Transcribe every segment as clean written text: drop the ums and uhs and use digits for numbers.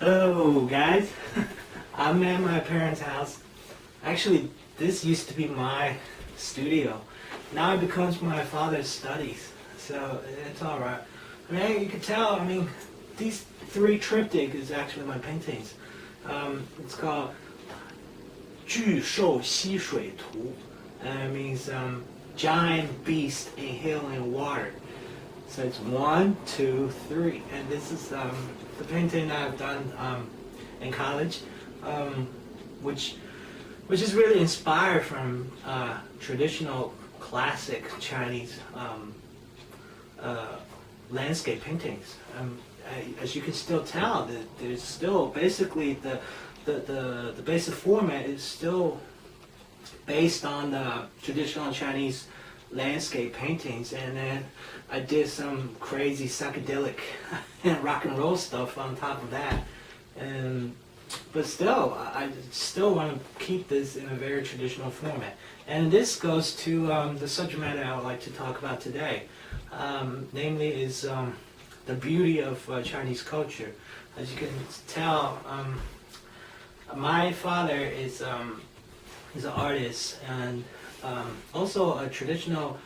Hello, guys. I'm at my parents' house. Actually, this used to be my studio. Now it becomes my father's studies, so it's all right. I mean, you can tell. I mean, these three triptych is actually my paintings. It's called 巨兽吸水图. It means giant beast inhaling water. So it's 1, 2, 3, and this is the painting I've done in college, which is really inspired from traditional classic Chinese landscape paintings. As you can still tell, that there's still basically the basic format is still based on the traditional Chinese landscape paintings, and then I did some crazy psychedelic and rock and roll stuff on top of that. But still, I still want to keep this in a very traditional format. And this goes to the subject matter I would like to talk about today. Namely is the beauty of Chinese culture. As you can tell, my father is an artist and also a traditional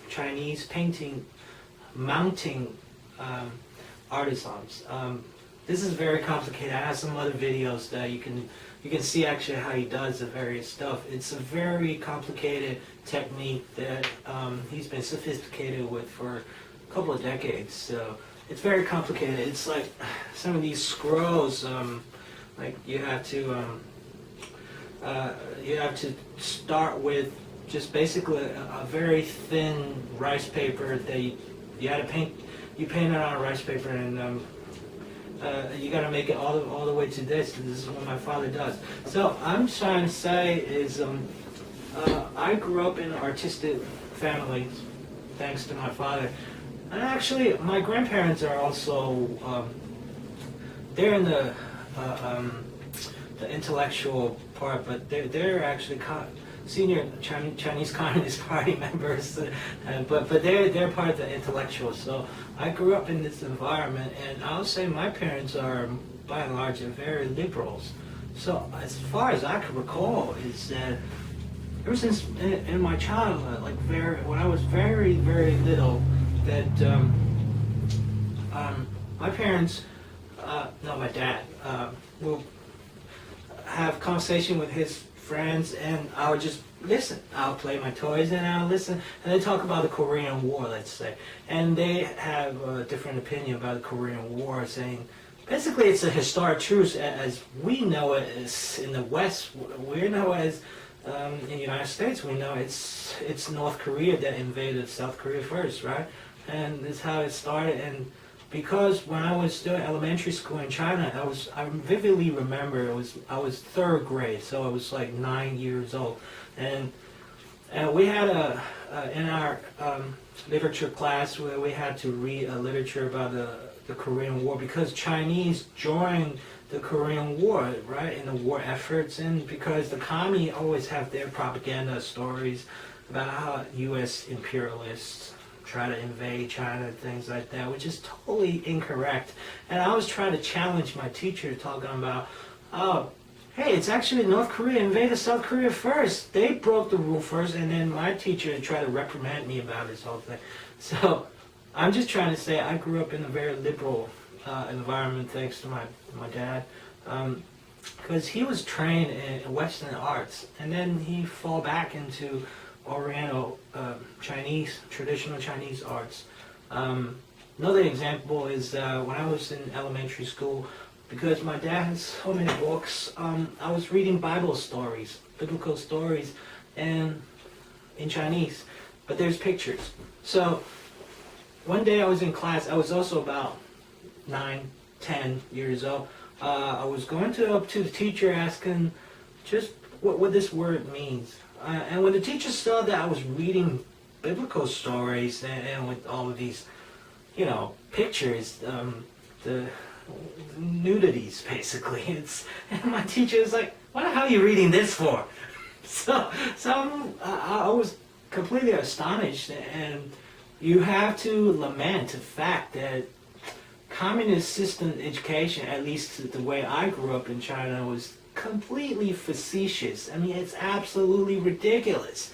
Chinese painting mounting artisans. This is very complicated. I have some other videos that you can see actually how he does the various stuff. It's a very complicated technique that he's been sophisticated with for a couple of decades. So it's very complicated. It's like some of these scrolls, like you have to start with just basically a very thin rice paper that you had to paint. You paint it on rice paper, and you got to make it all the way to this. This is what my father does. So I'm trying to say is I grew up in an artistic family thanks to my father, and actually my grandparents are also they're in the intellectual part, but they're actually senior Chinese Communist Party members, but they're part of the intellectuals. So I grew up in this environment, and I'll say my parents are by and large very liberals. So as far as I can recall, is that ever since in my childhood, like when I was very little, that my parents, no, my dad, will have conversation with his friends, and I would just listen. I'll play my toys and I'll listen, and they talk about the Korean War, let's say, and they have a different opinion about the Korean War, saying basically it's a historic truth as we know it is in the West. We know it as in the United States. We know it's North Korea that invaded South Korea first, right? And this is how it started. And because when I was still in elementary school in China, I vividly remember I was third grade, so I was like 9 years old, and we had in our literature class where we had to read literature about the Korean War, because Chinese joined the Korean War, right, in the war efforts, and because the commie always have their propaganda stories about how U.S. imperialists try to invade China, things like that, which is totally incorrect. And I was trying to challenge my teacher, talking about, oh, hey, it's actually North Korea invaded South Korea first. They broke the rule first, and then my teacher tried to reprimand me about this whole thing. So I'm just trying to say I grew up in a very liberal environment thanks to my dad, because he was trained in Western arts, and then he fall back into Oriental Chinese, traditional Chinese arts. Another example is when I was in elementary school, because my dad has so many books, I was reading Bible stories, biblical stories, and in Chinese, but there's pictures. So one day I was in class, I was also about 9, 10 years old. I was going up to the teacher asking just what this word means. And when the teacher saw that I was reading biblical stories and with all of these, pictures, the nudities basically, and my teacher was like, "What the hell are you reading this for?" So I was completely astonished, and you have to lament the fact that communist system education, at least the way I grew up in China, was completely facetious. I mean, it's absolutely ridiculous.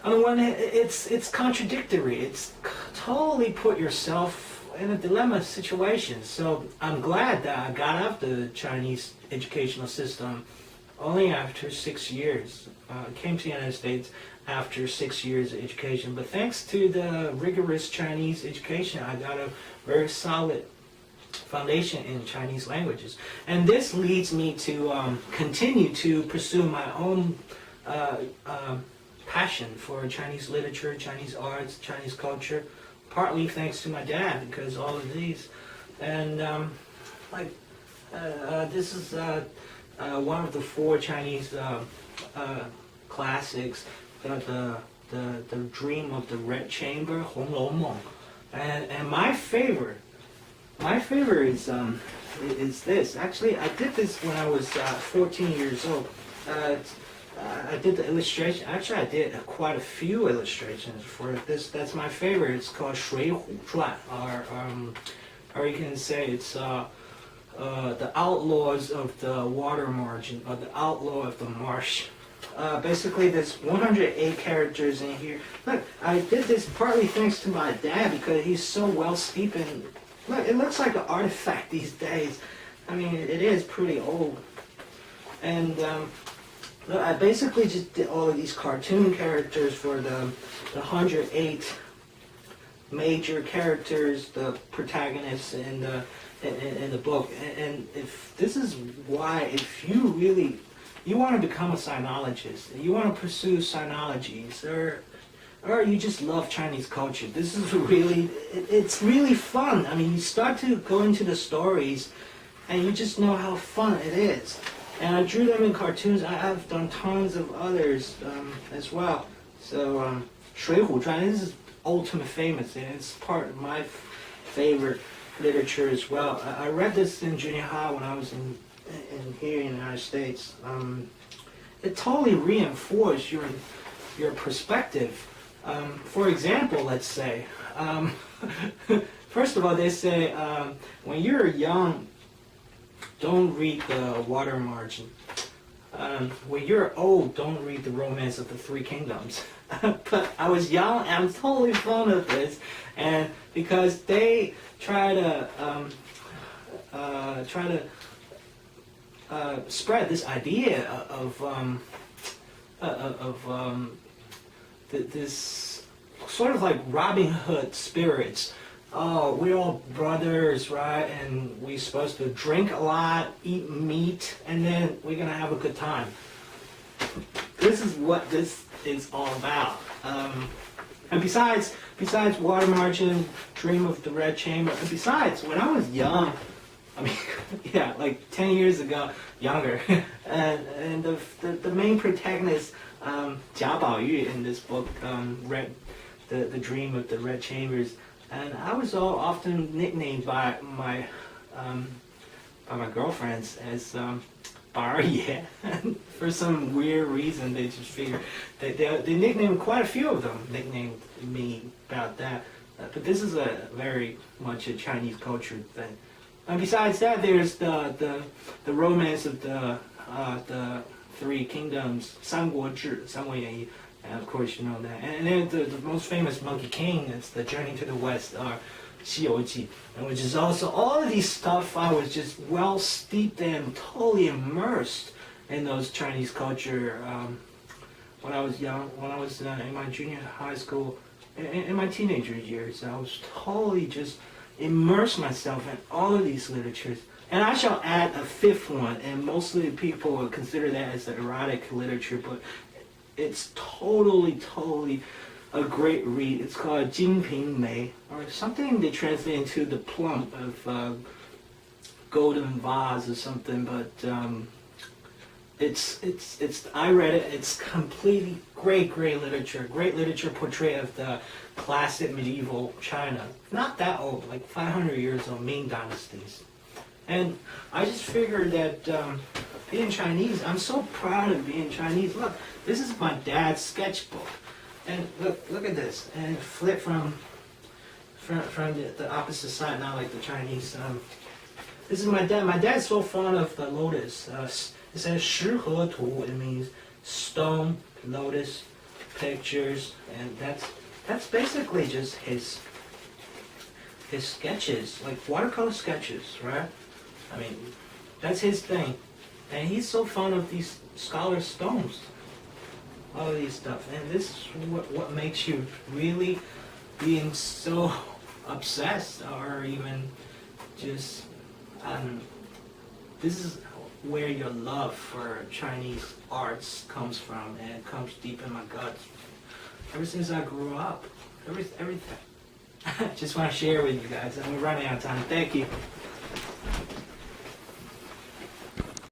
On the one hand, it's contradictory. It's totally put yourself in a dilemma situation. So I'm glad that I got out the Chinese educational system only after 6 years. I came to the United States after 6 years of education. But thanks to the rigorous Chinese education, I got a very solid foundation in Chinese languages. And this leads me to continue to pursue my own passion for Chinese literature, Chinese arts, Chinese culture, partly thanks to my dad, because all of these. And this is one of the 4 Chinese classics, the Dream of the Red Chamber, 红楼梦. And my favorite is this. Actually, I did this when I was 14 years old. I did the illustration. Actually, I did quite a few illustrations for this. That's my favorite. It's called 水浒传, or you can say it's the outlaws of the water margin, or the outlaw of the marsh. Basically, there's 108 characters in here. Look, I did this partly thanks to my dad, because he's so well steeped in. Look, it looks like an artifact these days. I mean, it is pretty old. And look, I basically just did all of these cartoon characters for the 108 major characters, the protagonists in the book. And if this is why, if you want to become a sinologist, you want to pursue sinologies, or you just love Chinese culture, this is really, it's really fun. I mean, you start to go into the stories, and you just know how fun it is. And I drew them in cartoons. I've done tons of others as well. So, 水浒传, this is ultimate famous, and it's part of my favorite literature as well. I read this in junior high when I was in here in the United States. It totally reinforced your perspective. For example, let's say, first of all, they say when you're young, don't read the water margin. When you're old, don't read the Romance of the Three Kingdoms. But I was young, and I'm totally fond of this, and because they try to spread this idea of this sort of like Robin Hood spirits. Oh, we're all brothers, right? And we're supposed to drink a lot, eat meat, and then we're gonna have a good time. This is what this is all about. And besides Water Margin, Dream of the Red Chamber, and besides, when I was young, I mean, yeah, like 10 years ago, younger, and the main protagonist, Jia Baoyu in this book, read the Dream of the Red Chambers. And I was often nicknamed by my girlfriends as Bar Ye. For some weird reason, they just figured they nicknamed quite a few of them nicknamed me about that. But this is a very much a Chinese culture thing. And besides that, there's the romance of the Three Kingdoms, 三国志, 三国演义. And of course, you know that. And then the most famous Monkey King is the Journey to the West, or 西游记, and which is also all of these stuff. I was just well steeped and totally immersed in those Chinese culture when I was young. When I was in my junior high school, in my teenager years, I was totally just immersed myself in all of these literatures. And I shall add a fifth one, and mostly people would consider that as the erotic literature, but it's totally a great read. It's called 金瓶梅, or something they translate into the plum of golden vase or something. But it's I read it. It's completely great literature. Great literature portray of the classic medieval China. Not that old, like 500 years old, Ming dynasties. And I just figured that being Chinese, I'm so proud of being Chinese. Look, this is my dad's sketchbook. And look at this. And flip from the opposite side, not like the Chinese. This is my dad. My dad's so fond of the lotus. It says 石河图. It means stone, lotus, pictures, and that's basically just his sketches, like watercolor sketches, right? I mean, that's his thing. And he's so fond of these scholar stones, all of these stuff. And this is what makes you really being so obsessed, or even just, this is where your love for Chinese arts comes from, and it comes deep in my guts. Ever since I grew up, everything. Just want to share with you guys, and we're running out of time. Thank you.